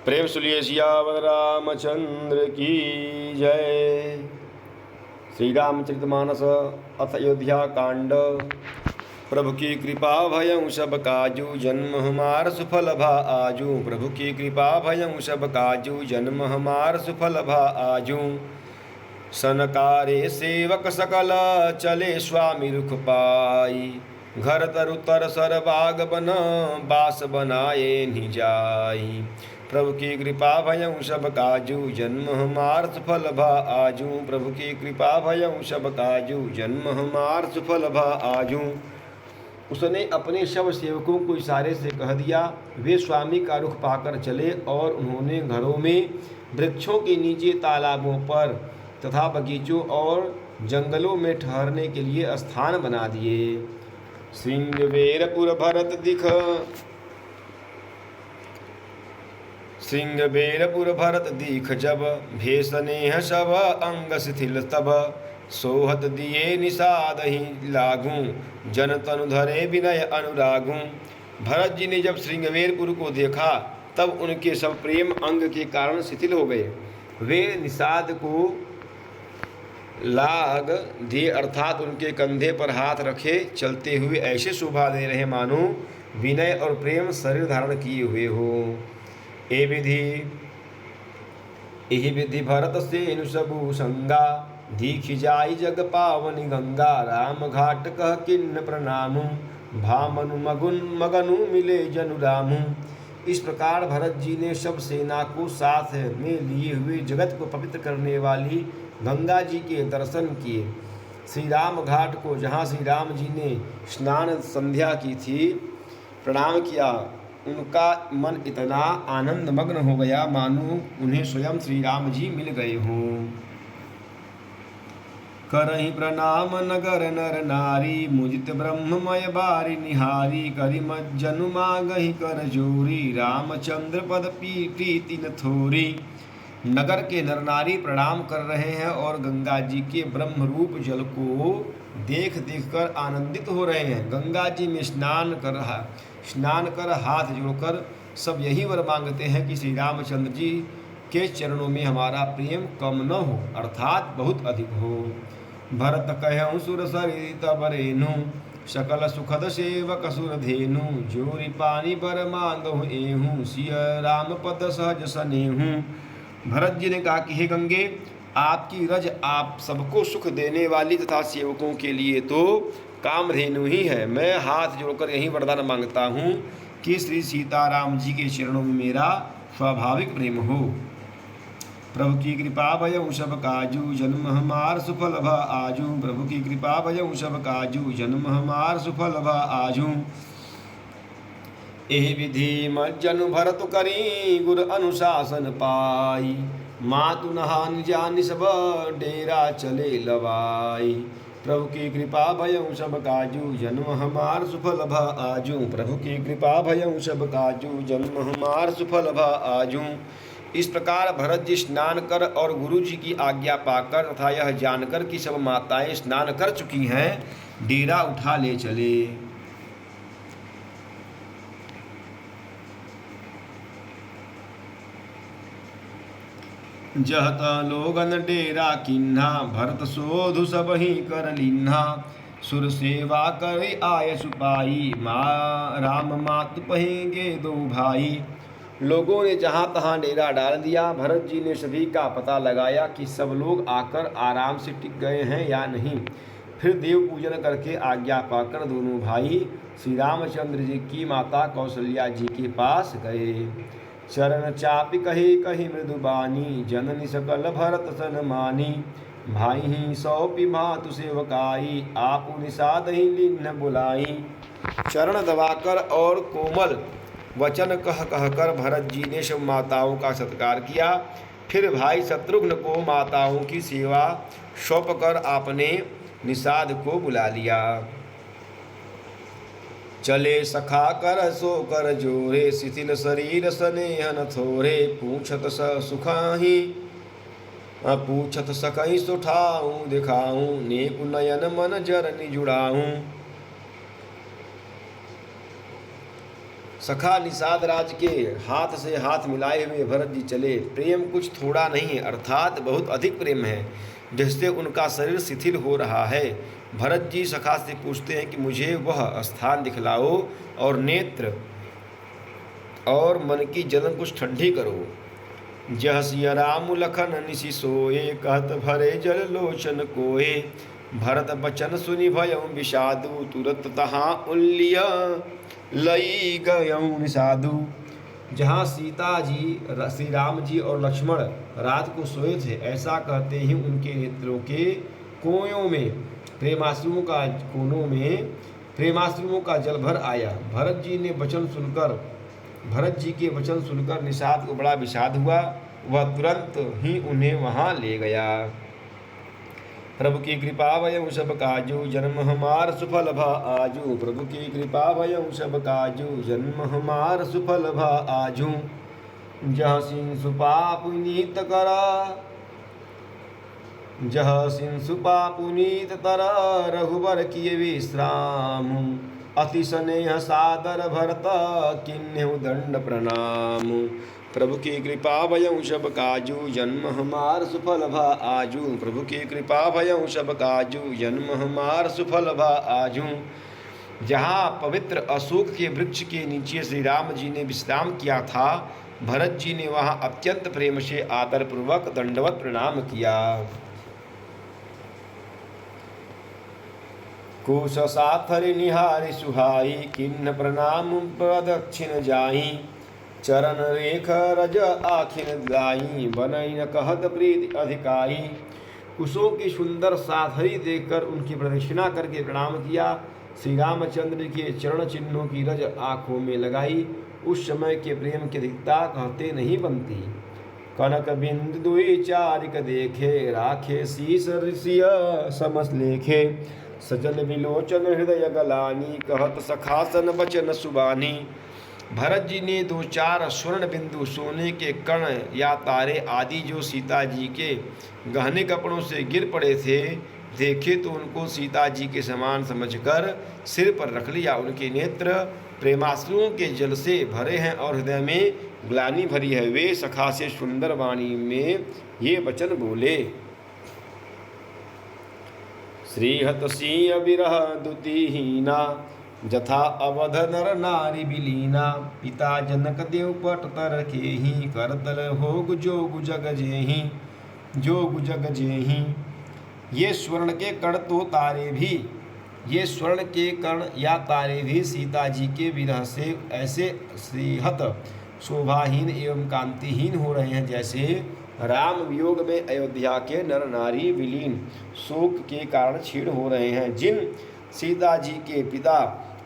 प्रेम सुलिए सियावर रामचंद्र की जय। श्री रामचरितमानस अथ अयोध्या कांड। प्रभु की कृपा भयं सब काजू, जन्म हमार सुफल भा आजू। प्रभु की कृपा भयं सब काजू, जन्म हमार सुफल भा आजू। सनकारे सेवक सकल, चले स्वामी रुख पाई। घर तरु तर सर बाग बन, बास बनाए निजाई। प्रभु की कृपा भयं सब काजू, जन्म हमार सुफल भा आजू। प्रभु की कृपा भयं सब काजू, जन्म हमार सुफल भा आजू। उसने अपने सब सेवकों को इशारे से कह दिया। वे स्वामी का रुख पाकर चले और उन्होंने घरों में, वृक्षों के नीचे, तालाबों पर तथा बगीचों और जंगलों में ठहरने के लिए स्थान बना दिए। श्रृंगबेरपुर भरत दिख, श्रृंगबेरपुर भरत दीख जब, भेषनेह सब अंग शिथिल तब। सोहत दिए निषाद ही लागूं, जन तनु धरे विनय अनुरागूं। भरत जी ने जब श्रृंगबेरपुर को देखा तब उनके सब प्रेम अंग के कारण शिथिल हो गए। वे निषाद को लाग दिए, अर्थात उनके कंधे पर हाथ रखे चलते हुए ऐसे शोभा दे रहे मानो विनय और प्रेम शरीर धारण किए हुए हो। एहि विधि भरत से सबु संगा, दीख जाई जग पावनी गंगा। राम घाट कह किन्न प्रणामु, भामनु मगनु मिले जनु रामु। इस प्रकार भरत जी ने सब सेना को साथ में लिए हुए जगत को पवित्र करने वाली गंगा जी के दर्शन किए। श्री राम घाट को, जहाँ श्री राम जी ने स्नान संध्या की थी, प्रणाम किया। उनका मन इतना आनंद मग्न हो गया मानो उन्हें स्वयं श्री राम जी मिल गए हों। करहि प्रणाम नगर नर नारी, मुदित ब्रह्ममय बारी निहारी। करि मज्जनु मागहि कर जोरी, रामचंद्र पद प्रीति न थोरी। नगर के नर नारी प्रणाम कर रहे हैं और गंगा जी के ब्रह्म रूप जल को देख देख कर आनंदित हो रहे हैं। गंगा जी में स्नान कर हाथ जोड़कर सब यही वर मांगते हैं कि श्री रामचंद्र जी के चरणों में हमारा प्रेम कम न हो, अर्थात बहुत अधिक हो। भरत कहऊँ सुर सरित बरेनु, सकल सुखद सेवक सुर धेनु। जोरी पानी बर मांगहु एहूँ, सिय राम पद सहज सनेहूँ। भरत जी ने कहा कि हे गंगे, आपकी रज आप सबको सुख देने वाली तथा सेवकों के लिए तो कामधेनु ही है। मैं हाथ जोड़कर यही वरदान मांगता हूँ कि श्री सीताराम जी के चरणों में मेरा स्वाभाविक प्रेम हो। प्रभु की कृपा भयं सब काजू, जन्म हमार सुफल भा आजू। प्रभु की कृपा भयं सब काजू, जन्म हमार सुफल भा आजू। एहि विधि मज्जनु भरत करी, गुर अनुशासन पाई। मातु नहान जानि सब, डेरा चले लवाई। प्रभु की कृपा भयं सब काजू, जन्म हमार सुफल भा आजू। प्रभु की कृपा भयं सब काजू, जन्म हमार सुफल भा आजू। इस प्रकार भरत जी स्नान कर और गुरु जी की आज्ञा पाकर तथा यह जानकर कि सब माताएं स्नान कर चुकी हैं, डेरा उठा ले चले। जहत लोगन डेरा किन्हा, भरत सोधु सब ही कर लीन्हा। सुर सेवा कर आय सुपाई, राम मातु पहेंगे दो भाई। लोगों ने जहाँ तहाँ डेरा डाल दिया। भरत जी ने सभी का पता लगाया कि सब लोग आकर आराम से टिक गए हैं या नहीं। फिर देव पूजन करके आज्ञा पाकर दोनों भाई श्री रामचंद्र जी की माता कौशल्या जी के पास गए। चरण चापि कही कही मृदुबानी, जननी सकल भरत सन मानी। भाई ही सौंपी मातु सेवकाई, आपु निषाद ही लीन बुलाई। चरण दबाकर और कोमल वचन कह कहकर भरत जी ने सब माताओं का सत्कार किया। फिर भाई शत्रुघ्न को माताओं की सेवा सौंप कर आपने निषाद को बुला लिया। चले सखा कर सो कर जोरे, शिथिल शरीर स्नेह न थोरे। पूछत सुखाही पूछत सकई सुठाऊं दिखाऊं, नेकु नयन मन जरनि जुड़ाऊं। सखा निषाद राज के हाथ से हाथ मिलाए हुए भरत जी चले। प्रेम कुछ थोड़ा नहीं है, अर्थात बहुत अधिक प्रेम है, जिससे उनका शरीर शिथिल हो रहा है। भरत जी सखा से पूछते हैं कि मुझे वह स्थान दिखलाओ और नेत्र और मन की जलन कुछ ठंडी करो। जह सिया राम लखन निशि सोए, कहत भरे जल लोचन कोए। भरत बचन सुनि भयउ विषादु, तुरत तहाँ उल्लिय लई गयउ निषादु। जहाँ सीता जी, श्री राम जी और लक्ष्मण रात को सोए थे, ऐसा कहते ही उनके नेत्रों के कोयों में प्रेमाश्रुओं का जल भर आया। भरत जी के वचन सुनकर निषाद को बड़ा विषाद हुआ। वह तुरंत ही उन्हें वहां ले गया। प्रभु की कृपा भयउ सब काजू, जन्म हमार सुफल भा आजू। प्रभु की कृपा भयउ सब काजू, जन्म हमार सुफल भा आजू। जह सिंह सुपापुनीत करा, जह सिंह सुपापुनीत तरा, रघुबर किए विश्राम। अति स्नेह सादर भरत, किन्हु दंड प्रणाम। प्रभु की कृपा भयउ सब काजू, जन्म हमार सुफल भा आजू। प्रभु की कृपा भयउ सब काजू, जन्म हमार सुफल भा आजू। जहाँ पवित्र अशोक के वृक्ष के नीचे श्री राम जी ने विश्राम किया था, भरत जी ने वहाँ अत्यंत प्रेम से आदरपूर्वक दंडवत प्रणाम किया। कुश साथरि निहारि सुहाई, किन्न प्रणाम प्रदक्षिण जाई। चरण रेख रज आखिन गाई, बनई न कहत प्रीति अधिकाई। कुशों की सुंदर साथरी देखकर उनकी प्रदक्षिणा करके प्रणाम किया। श्री रामचंद्र के चरण चिन्हों की रज आँखों में लगाई। उस समय के प्रेम की अधिकता कहते नहीं बनती। कनक बिंद दुई चारिक देखे, राखे शीस ऋषिय समस लेखे। सजल विलोचन हृदय गलानी, कहत सखासन बचन सुबानी। भरत जी ने 2-4 स्वर्ण बिंदु सोने के कण या तारे आदि जो सीता जी के गहने कपड़ों से गिर पड़े थे, देखे तो उनको सीता जी के समान समझकर सिर पर रख लिया। उनके नेत्र प्रेमाश्रुओं के जल से भरे हैं और हृदय में ग्लानि भरी है। वे सखा से सुंदर वाणी में ये वचन बोले। श्रीहत सिंह विरह दुतिहीना, जथा अवध नर नारी बिलीना। पिता जनक देव पट तर केहि, करतल होग जोग जग जेहि, जोग जग जेहि। ये स्वर्ण के कण तो तारे भी, ये स्वर्ण के कण या तारे भी सीता जी के विरह से ऐसे श्रीहत शोभाहीन एवं कांतिहीन हो रहे हैं, जैसे राम वियोग में अयोध्या के नर नारी विलीन शोक के कारण क्षीण हो रहे हैं। जिन सीता जी के पिता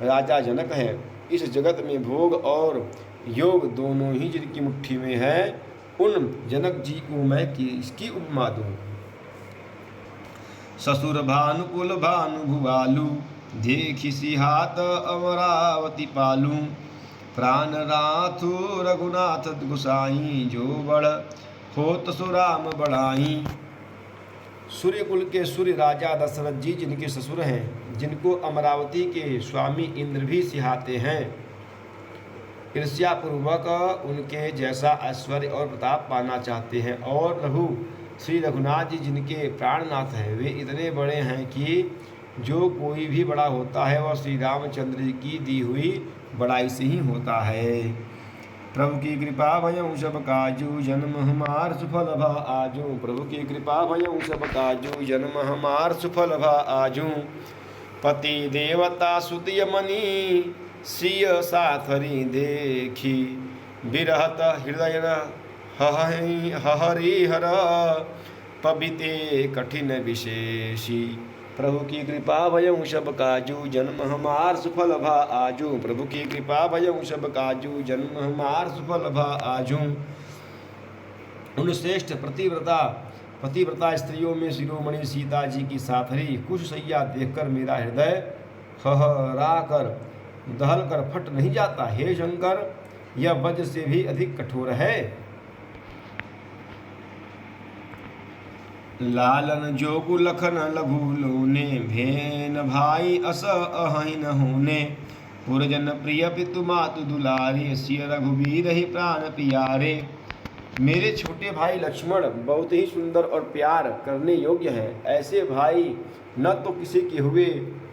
राजा जनक हैं, इस जगत में भोग और योग दोनों ही जिनकी मुट्ठी में है, उन जनक जी को मैं इसकी उपमा दूँ। ससुर भानुकुल भानु भुवालु, देखि सिहात अमरावती पालू। प्राण राथु रघुनाथ गोसाई, जो बड़ होत सो राम बढ़ाई। सूर्यकुल के सूर्य राजा दशरथ जी जिनके ससुर हैं, जिनको अमरावती के स्वामी इंद्र भी सिहाते हैं, ईर्ष्यापूर्वक उनके जैसा ऐश्वर्य और प्रताप पाना चाहते हैं। और श्री रघुनाथ जी जिनके प्राणनाथ हैं, वे इतने बड़े हैं कि जो कोई भी बड़ा होता है वह श्री रामचंद्र जी की दी हुई बड़ाई से ही होता है। प्रभु की कृपा भयउ सब काजू, जन्म हमार सुफल भा आजू। प्रभु की कृपा भयउ सब काजू, जन्म हमार सुफल भा आजू। पति देवता सुतिय मनी, सिय साथरी देखी। बिरहत हृदय हरि हर, पबिते कठिन विशेषी। प्रभु की कृपा भयउ सब काजू, जन्म हमार सुफल भा आजू। प्रभु की कृपा भयउ सब काजू, जन्म हमार सुफल भा आजू। उन श्रेष्ठ पतिव्रता स्त्रियों में शिरोमणि सीता जी की साथरी कुशसैया देखकर मेरा हृदय हहरा कर दहल कर फट नहीं जाता। हे शंकर, यह वज्र से भी अधिक कठोर है। लालन जोगु लखन लघु लोने, भेन भाई अस अहि न होने। पुरजन प्रिय पितु मातु दुलारी, सिय रघुबीर ही प्राण पियारे। मेरे छोटे भाई लक्ष्मण बहुत ही सुंदर और प्यार करने योग्य हैं। ऐसे भाई न तो किसी के हुए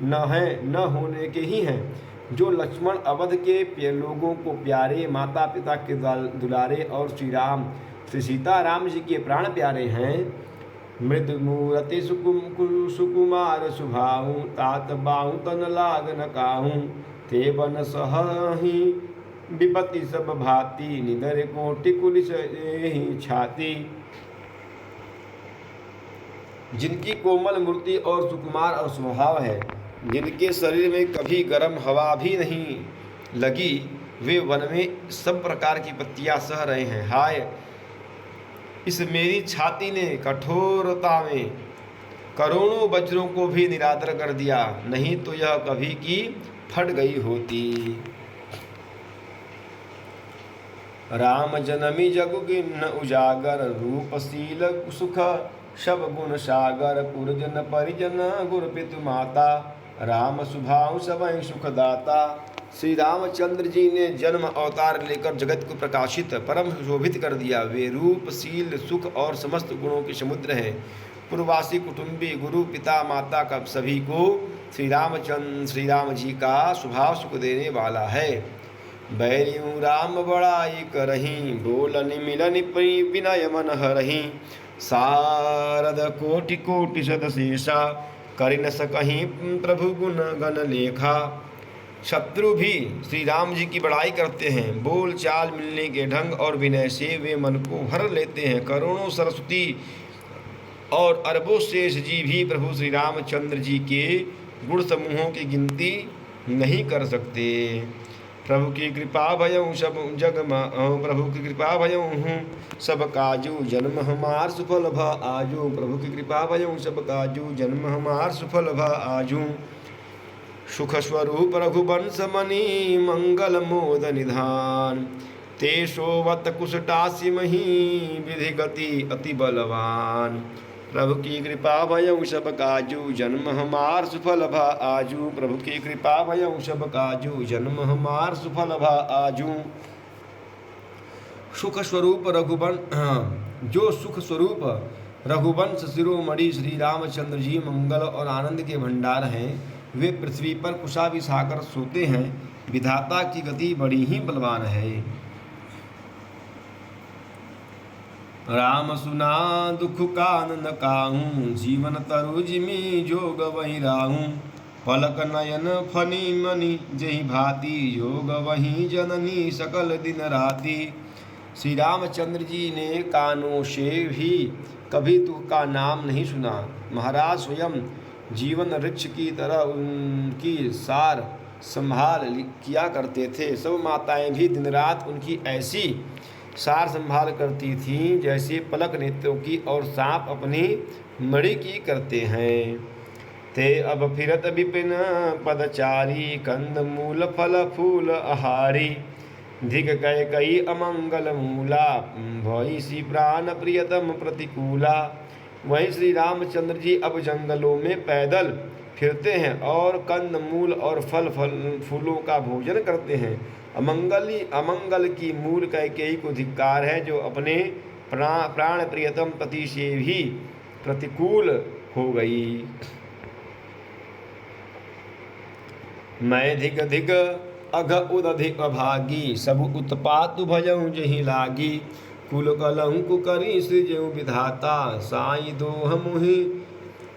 न हैं न होने के ही हैं। जो लक्ष्मण अवध के लोगों को प्यारे, माता पिता के दुलारे और श्री सीताराम जी के प्राण प्यारे हैं। मृद मूर्ति सुकुमार सुभाऊ, तात बाहु तन लाग न काहू, ते बन सहहि विपत्ति सब भांति, निधर कोटि कुलिस ही छाती। जिनकी कोमल मूर्ति और सुकुमार और स्वभाव है, जिनके शरीर में कभी गर्म हवा भी नहीं लगी, वे वन में सब प्रकार की पत्तियां सह रहे हैं। हाय, इस मेरी छाती ने कठोरता में करोड़ों वज्रों को भी निरादर कर दिया, नहीं तो यह कभी की फट गई होती। राम जनमी जगु गिन्न उजागर, रूपशील सुख शब गुण सागर, पुरजन परिजन गुरु पितु माता, राम सुभाव सबहि सुखदाता। श्री रामचंद्र जी ने जन्म अवतार लेकर जगत को प्रकाशित परम शोभित कर दिया। वे रूप, शील, सुख और समस्त गुणों के समुद्र हैं। पूर्ववासी, कुटुंबी, गुरु, पिता, माता का सभी को श्री राम जी का स्वभाव सुख देने वाला है। बैरियू राम बड़ाई करहीं, बोलनि मिलनि विनय मन हरहीं, सारद कोटि कोटि सदशेषा, करि न सकहीं प्रभु गुण गण लेखा। शत्रु भी श्री राम जी की बड़ाई करते हैं। बोल चाल, मिलने के ढंग और विनय से वे मन को हर लेते हैं। करोड़ों सरस्वती और अरबों शेष जी भी प्रभु श्री रामचंद्र जी के गुण समूहों की गिनती नहीं कर सकते। प्रभु की कृपा भयऊ सब जग प्रभु की कृपा भयऊ सब काजू, जन्म हमार सुफल भ आजू। प्रभु की कृपा भयऊ सब काजू, जन्म हमार सुफल भ आजू। सुख स्वरूप रघुवंश मणि, मंगल मोद निधान, ते सोवत कुशटासी मही, विधि गति अति बलवान। प्रभु की कृपा भयऊ सब काजू, जन्म हमार सुफल भ आजू। प्रभु की कृपा भयऊ सब काजू, जन्म हमार सुफल भ आजू। सुख स्वरूप रघुवंश जो सुख स्वरूप रघुवंश शिरोमणि श्री रामचंद्र जी मंगल और आनंद के भंडार हैं, वे पृथ्वी पर कुशा बिछाकर सोते हैं। विधाता की गति बड़ी ही बलवान है। राम सुना दुख कानन काहू, जीवन तरु जिमि जोग वही राहू। पलक नयन फनी मनि जही भांति, योग वही जननी सकल दिन राति। श्री रामचंद्र जी ने कानों से भी कभी दुख का नाम नहीं सुना। महाराज स्वयं जीवन वृक्ष की तरह उनकी सार संभाल किया करते थे। सब माताएं भी दिन रात उनकी ऐसी सार संभाल करती थीं जैसे पलक नेत्रों की और सांप अपनी मणि की करते हैं। ते अब फिरत विपिन पदचारी, कंद मूल फल फूल आहारी। धिक गए कई अमंगल मूला, भई सी प्राण प्रियतम प्रतिकूला। वहीं श्री रामचंद्र जी अब जंगलों में पैदल फिरते हैं और कंद मूल और फल फूलों का भोजन करते हैं। अमंगल की मूल कैकेयी को धिक्कार है, जो अपने प्राण प्रियतम पति से भी प्रतिकूल हो गई। मैं धिक धिक अघ उदधिक अभागी, सब उत्पात भयऊ जही लागी। कुल कलंकु करी सृजऊ विधाता, साई दोह मुहि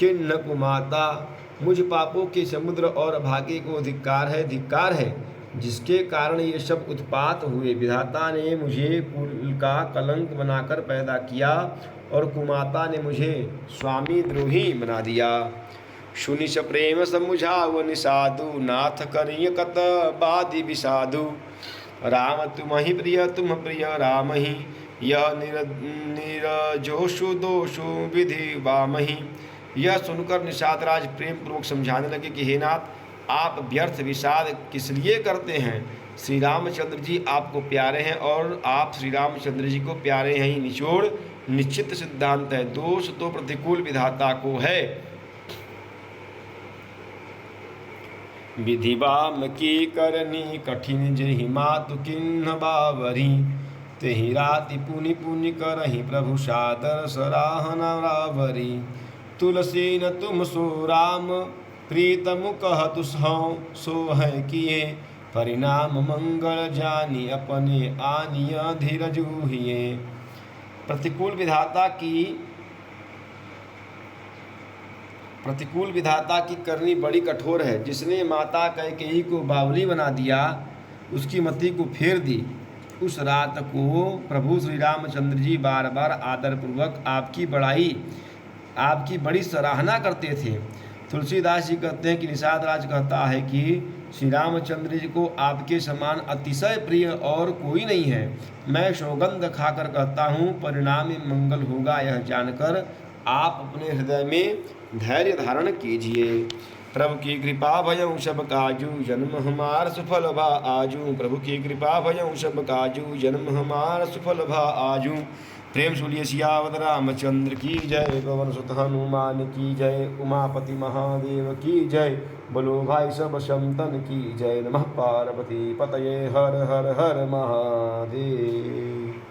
किन्न कुमाता। मुझ पापों के समुद्र और भाग्य को धिक्कार है, जिसके कारण ये सब उत्पात हुए। विधाता ने मुझे कुल का कलंक बनाकर पैदा किया और कुमाता ने मुझे स्वामी द्रोही बना दिया। सुनिश प्रेम समुझाव निषादु, नाथ करिय कत बादि विषादु। राम तुम ही प्रिय तुम प्रिय राम ही, यह निरजोषु दोषु विधि वामहि। यह सुनकर निषादराज प्रेम पूर्वक समझाने लगे कि हे नाथ, आप व्यर्थ विषाद किस लिए करते हैं। श्री रामचंद्र जी आपको प्यारे हैं और आप श्री रामचंद्र जी को प्यारे हैं ही निचोड़ निश्चित सिद्धांत है। दोष तो प्रतिकूल विधाता को है। विधि बाम की करनी कठिन जेहि मातु किन्ह बावरी तेहि राति पुनि पुनि करहि प्रभु सादर सराहना रावरी तुलसी न तुम सो राम प्रीतम कहतु सो है किए परिणाम मंगल जानी अपने आनिय धीरज हुए। प्रतिकूल विधाता की करनी बड़ी कठोर है। जिसने माता कैकेयी को बावली बना दिया, उसकी मति को फेर दी। उस रात को प्रभु श्री रामचंद्र जी बार बार आदरपूर्वक आपकी बड़ी सराहना करते थे। तुलसीदास जी कहते हैं कि निषाद राज कहता है कि श्री रामचंद्र जी को आपके समान अतिशय प्रिय और कोई नहीं है। मैं सौगंध खाकर कहता हूँ, परिणाम मंगल होगा यह जानकर आप अपने हृदय में धैर्य धारण कीजिए। प्रभु की कृपा भयं सब काजू जन्म हमार सुफल भा आजू। प्रभु की कृपा भयं सब काजू जन्म हमार सुफल भा आजू। प्रेम सुलिए सियावत रामचंद्र की जय। पवन सुत हनुमान की जय। उमापति महादेव की जय। बोलो भाई सब संतन की जय। नमः पार्वती पतये हर हर हर महादेव।